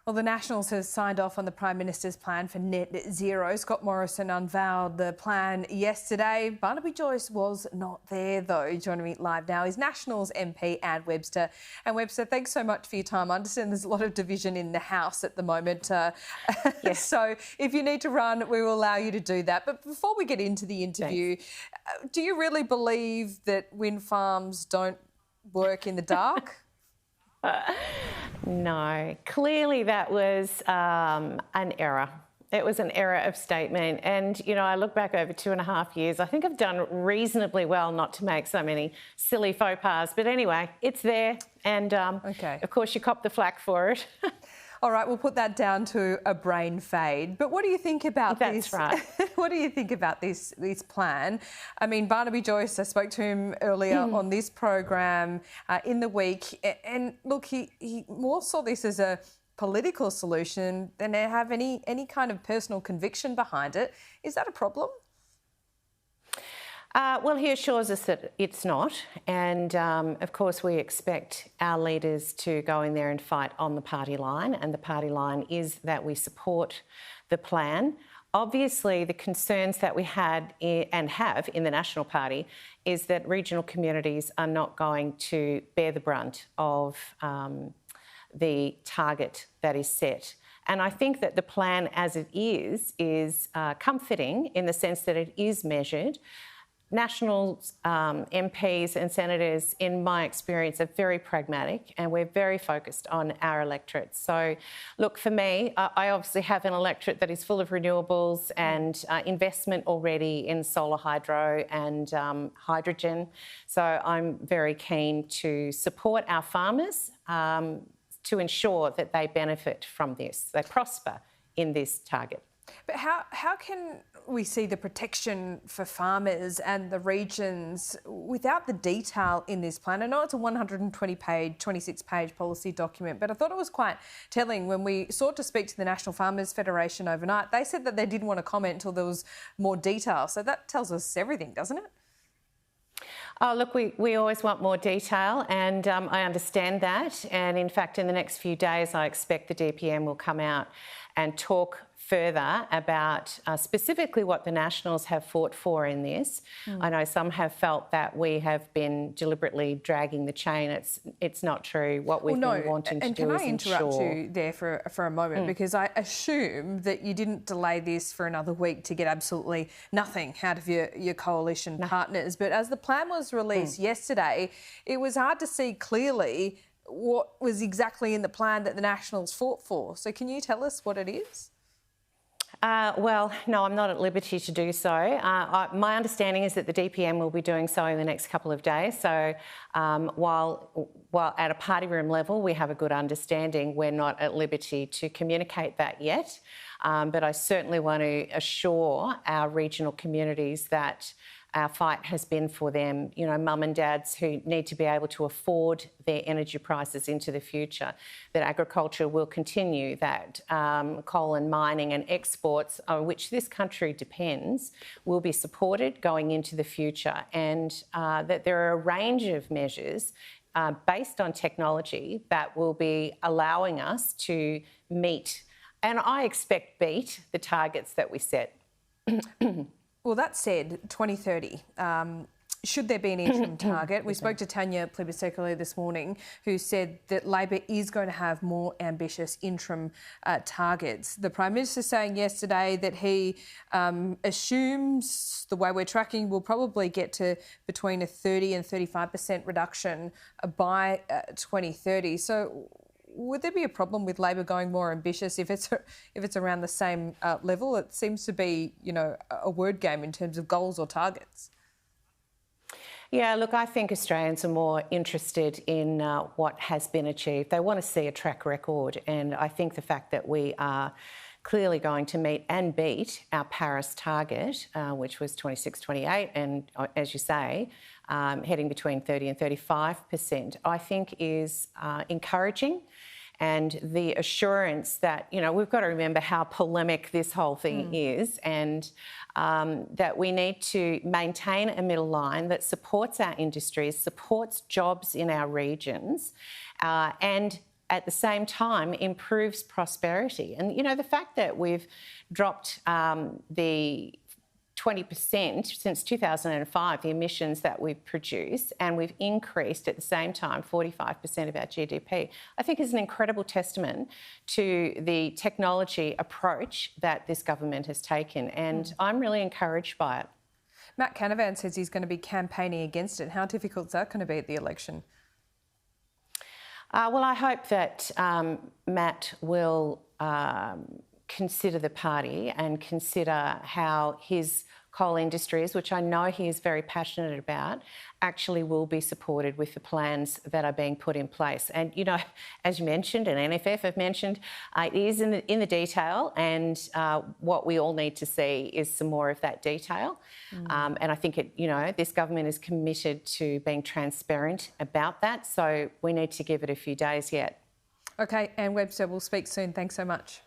Well, the Nationals has signed off on the Prime Minister's plan for net zero. Scott Morrison unveiled the plan yesterday. Barnaby Joyce was not there, though. Joining me live now is Nationals MP Anne Webster. And Webster, thanks so much for your time. I understand there's a lot of division in the House at the moment. Yes. So if you need to run, we will allow you to do that. But before we get into the interview, do you really believe that wind farms don't work in the dark? No, clearly that was an error. It was an error of statement. And, you know, I look back over 2.5 years, I think I've done reasonably well not to make so many silly faux pas. But anyway, it's there. And, of course, you cop the flack for it. All right, we'll put that down to a brain fade. But what do you think about this? That's right. What do you think about this plan? I mean, Barnaby Joyce, I spoke to him earlier on this program in the week, and look, he more saw this as a political solution than to have any kind of personal conviction behind it. Is that a problem? Well, he assures us that it's not. And, of course, we expect our leaders to go in there and fight on the party line. And the party line is that we support the plan. Obviously, the concerns that we had and have in the National Party is that regional communities are not going to bear the brunt of the target that is set. And I think that the plan as it is comforting in the sense that it is measured. Nationals, MPs and senators, in my experience, are very pragmatic and we're very focused on our electorate. So, look, for me, I obviously have an electorate that is full of renewables and investment already in solar hydro and hydrogen. So I'm very keen to support our farmers to ensure that they benefit from this, they prosper in this target. But how can we see the protection for farmers and the regions without the detail in this plan? I know it's a 120-page, 26-page policy document, but I thought it was quite telling when we sought to speak to the National Farmers Federation overnight. They said that they didn't want to comment until there was more detail. So that tells us everything, doesn't it? Oh, look, we always want more detail and I understand that. And in fact, in the next few days, I expect the DPM will come out and talk further about specifically what the Nationals have fought for in this. I know some have felt that we have been deliberately dragging the chain. It's not true. What we've been wanting to do is ensure... And can I interrupt you there for a moment? Because I assume that you didn't delay this for another week to get absolutely nothing out of your coalition partners. But as the plan was released yesterday, it was hard to see clearly what was exactly in the plan that the Nationals fought for. So can you tell us what it is? Well, no, I'm not at liberty to do so. My understanding is that the DPM will be doing so in the next couple of days. So while at a party room level we have a good understanding, we're not at liberty to communicate that yet. But I certainly want to assure our regional communities that our fight has been for them, you know, mum and dads who need to be able to afford their energy prices into the future, that agriculture will continue, that coal and mining and exports on which this country depends will be supported going into the future, and that there are a range of measures based on technology that will be allowing us to meet, and I expect beat, the targets that we set. Well, that said, 2030, should there be an interim target? We spoke to Tanya Plibersek earlier this morning, who said that Labor is going to have more ambitious interim targets. The Prime Minister saying yesterday that he assumes the way we're tracking will probably get to between a 30 and 35% reduction by 2030. So would there be a problem with Labor going more ambitious if it's around the same level? It seems to be, you know, a word game in terms of goals or targets. Yeah, look, I think Australians are more interested in what has been achieved. They want to see a track record, and I think the fact that we are clearly going to meet and beat our Paris target, which was 26-28, and as you say, heading between 30 and 35%, I think is encouraging. And the assurance that, you know, we've got to remember how polemic this whole thing is, and that we need to maintain a middle line that supports our industries, supports jobs in our regions, and at the same time improves prosperity. And, you know, the fact that we've dropped the 20% since 2005, the emissions that we've produced, and we've increased at the same time 45% of our GDP, I think is an incredible testament to the technology approach that this government has taken, and I'm really encouraged by it. Matt Canavan says he's going to be campaigning against it. How difficult is that going to be at the election? Well, I hope that Matt will consider the party and consider how his coal industries, which I know he is very passionate about, actually will be supported with the plans that are being put in place. And, you know, as you mentioned, and NFF have mentioned, it is in the detail, and what we all need to see is some more of that detail. And I think, this government is committed to being transparent about that, so we need to give it a few days yet. OK, Anne Webster, we'll speak soon. Thanks so much.